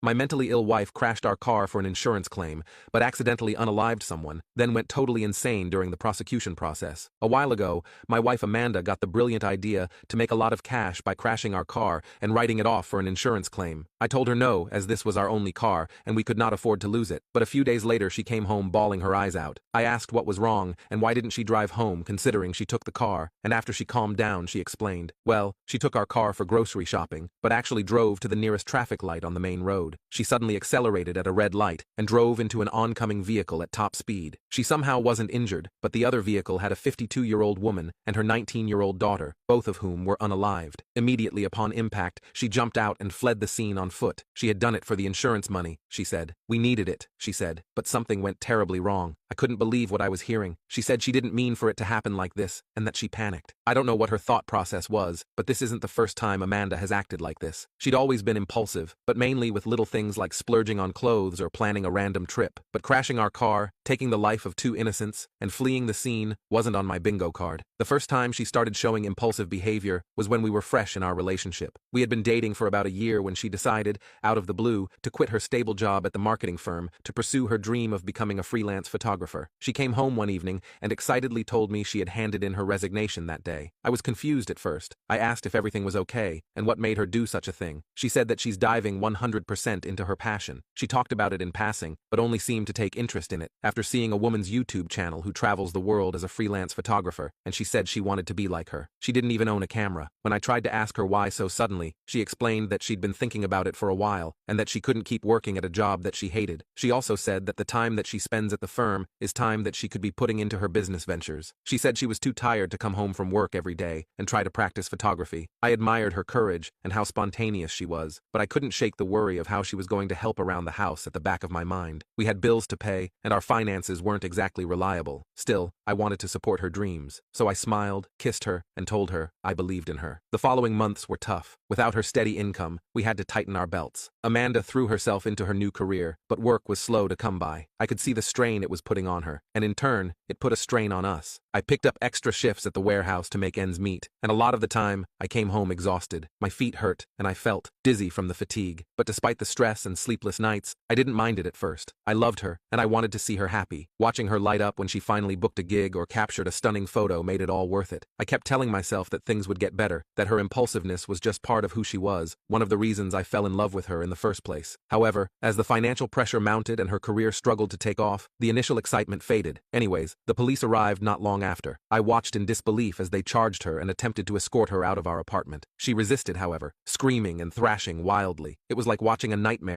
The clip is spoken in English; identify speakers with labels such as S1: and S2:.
S1: My mentally ill wife crashed our car for an insurance claim, but accidentally unalived someone, then went totally insane during the prosecution process. A while ago, my wife Amanda got the brilliant idea to make a lot of cash by crashing our car and writing it off for an insurance claim. I told her no, as this was our only car, and we could not afford to lose it, but a few days later she came home bawling her eyes out. I asked what was wrong, and why didn't she drive home considering she took the car, and after she calmed down she explained, well, she took our car for grocery shopping, but actually drove to the nearest traffic light on the main road. She suddenly accelerated at a red light and drove into an oncoming vehicle at top speed. She somehow wasn't injured, but the other vehicle had a 52-year-old woman and her 19-year-old daughter, both of whom were unalived. Immediately upon impact, she jumped out and fled the scene on foot. She had done it for the insurance money, she said. We needed it, she said, but something went terribly wrong. I couldn't believe what I was hearing. She said she didn't mean for it to happen like this, and that she panicked. I don't know what her thought process was, but this isn't the first time Amanda has acted like this. She'd always been impulsive, but mainly with little things like splurging on clothes or planning a random trip. But crashing our car, taking the life of two innocents, and fleeing the scene wasn't on my bingo card. The first time she started showing impulsive behavior was when we were fresh in our relationship. We had been dating for about a year when she decided, out of the blue, to quit her stable job at the marketing firm to pursue her dream of becoming a freelance photographer. She came home one evening and excitedly told me she had handed in her resignation that day. I was confused at first. I asked if everything was okay and what made her do such a thing. She said that she's diving 100% into her passion. She talked about it in passing, but only seemed to take interest in it after seeing a woman's YouTube channel who travels the world as a freelance photographer, and she said she wanted to be like her. She didn't even own a camera. When I tried to ask her why so suddenly, she explained that she'd been thinking about it for a while and that she couldn't keep working at a job that she hated. She also said that the time that she spends at the firm is time that she could be putting into her business ventures. She said she was too tired to come home from work every day and try to practice photography. I admired her courage and how spontaneous she was, but I couldn't shake the worry of how she was going to help around the house at the back of my mind. We had bills to pay, and our finances weren't exactly reliable. Still, I wanted to support her dreams, so I smiled, kissed her, and told her I believed in her. The following months were tough. Without her steady income, we had to tighten our belts. Amanda threw herself into her new career, but work was slow to come by. I could see the strain it was putting on her, and in turn, it put a strain on us. I picked up extra shifts at the warehouse to make ends meet, and a lot of the time, I came home exhausted. My feet hurt, and I felt dizzy from the fatigue. But despite the stress and sleepless nights, I didn't mind it at first. I loved her, and I wanted to see her happy. Watching her light up when she finally booked a gig or captured a stunning photo made it all worth it. I kept telling myself that things would get better, that her impulsiveness was just part of who she was, one of the reasons I fell in love with her in the first place. However, as the financial pressure mounted and her career struggled to take off, the initial excitement faded. Anyways, the police arrived not long after. I watched in disbelief as they charged her and attempted to escort her out of our apartment. She resisted, however, screaming and thrashing wildly. It was like watching a nightmare